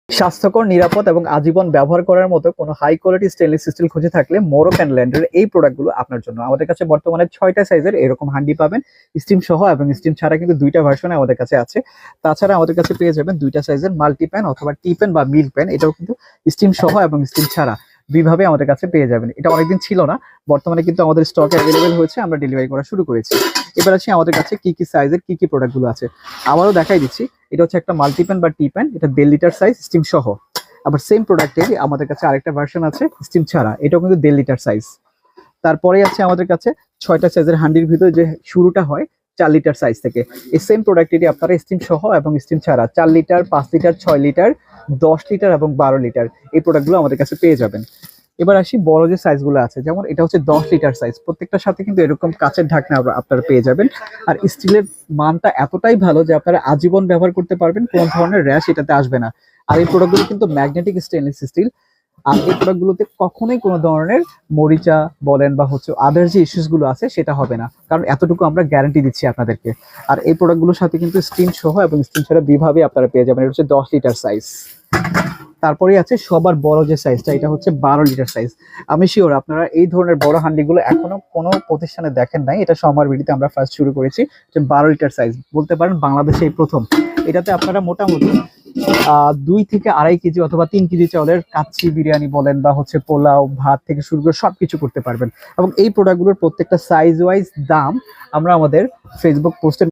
স্বাস্থ্যকর, নিরাপদ এবং আজীবন ব্যবহার করার মতো কোনো হাই কোয়ালিটি স্টেনলেস স্টিল খুঁজে থাকলে মোরক ল্যান্ডের এই প্রোডাক্টগুলো আপনার জন্য। আমাদের কাছে বর্তমানে 6টা সাইজের এরকম হান্ডি পাবেন, স্টিম সহ এবং স্টিম ছাড়া, কিন্তু 2টা ভার্সনে আমাদের কাছে আছে। তাছাড়া আমাদের কাছে পেয়ে যাবেন 2টা সাইজের মাল্টি প্যান অথবা টি প্যান বা মিল্ক প্যান, এটাও কিন্তু স্টিম সহ এবং স্টিম ছাড়া দুইভাবে আমাদের কাছে পেয়ে যাবেন। এটা অনেকদিন ছিল না, বর্তমানে কিন্তু আমাদের স্টকে অ্যাভেলেবেল হয়েছে, আমরা ডেলিভারি করা শুরু করেছি। এবার আছে আমাদের কাছে কি কি সাইজের কি কি প্রোডাক্টগুলো আছে আবারও দেখাই দিচ্ছি। এটা হচ্ছে একটা মাল্টি প্যান বা টি প্যান, এটা 1.5 লিটার সাইজ স্টিম সহ। আবার সেম প্রোডাক্টেরই আমাদের কাছে আরেকটা ভার্সন আছে স্টিম ছাড়া, এটাও কিন্তু 1.5 লিটার সাইজ। তারপরে আছে আমাদের কাছে 6টা সাইজের হান্ডির ভিতরে যে শুরুটা হয় 4 লিটার সাইজ থেকে। এই সেম প্রোডাক্টেরই আপনারা স্টিম সহ এবং স্টিম ছাড়া 4 লিটার, 5 লিটার, 6 লিটার, 10 লিটার এবং 12 লিটার এই প্রোডাক্টগুলো আমাদের কাছে পেয়ে যাবেন। এবার আসি বড় যে সাইজগুলো আছে, যেমন এটা হচ্ছে 10 লিটার সাইজ, প্রত্যেকটার সাথে কিন্তু এরকম কাচের ঢাকনা আপনারা পেয়ে যাবেন। আর স্টিলের মানটা এতটাই ভালো যে আপনারা আজীবন ব্যবহার করতে পারবেন, কোনো ধরনের র্যাশ এটাতে আসবে না। আর এই প্রোডাক্টগুলো কিন্তু ম্যাগনেটিক স্টেনলেস স্টিল। আর এই প্রোডাক্টগুলোতে কখনোই কোনো ধরনের মরিচা বলেন বা হচ্ছে আদার যে ইস্যুস গুলো আছে সেটা হবে না, কারণ এতটুকু আমরা গ্যারান্টি দিচ্ছি আপনাদেরকে। আর এই প্রোডাক্টগুলোর সাথে কিন্তু স্টিম সহ এবং স্টিম ছাড়া দুইভাবে আপনারা পেয়ে যাবেন। এটা হচ্ছে 10 লিটার সাইজ। তারপরে আছে সবার বড় যে সাইজটা, এটা হচ্ছে 12 লিটার সাইজ। আমি শিওর আপনারা এই ধরনের বড় হান্ডিগুলো এখনো কোনো প্রতিষ্ঠানে দেখেন নাই, এটা সমর ভিডিওতে আমরা ফার্স্ট শুরু করেছি। 12 লিটার সাইজ বলতে পারেন বাংলাদেশে এই প্রথম। এটাতে আপনারা মোটামুটি 2 থেকে 2.5 কেজি অথবা 3 কেজি চাউলের কাচ্চি বিরিয়ানি বলেন বা হচ্ছে পোলাও ভাত থেকে শুরু করে সবকিছু করতে পারবেন। এবং এই প্রোডাক্টগুলোর প্রত্যেকটা সাইজ ওয়াইজ দাম আমরা আমাদের ফেসবুক পোস্টে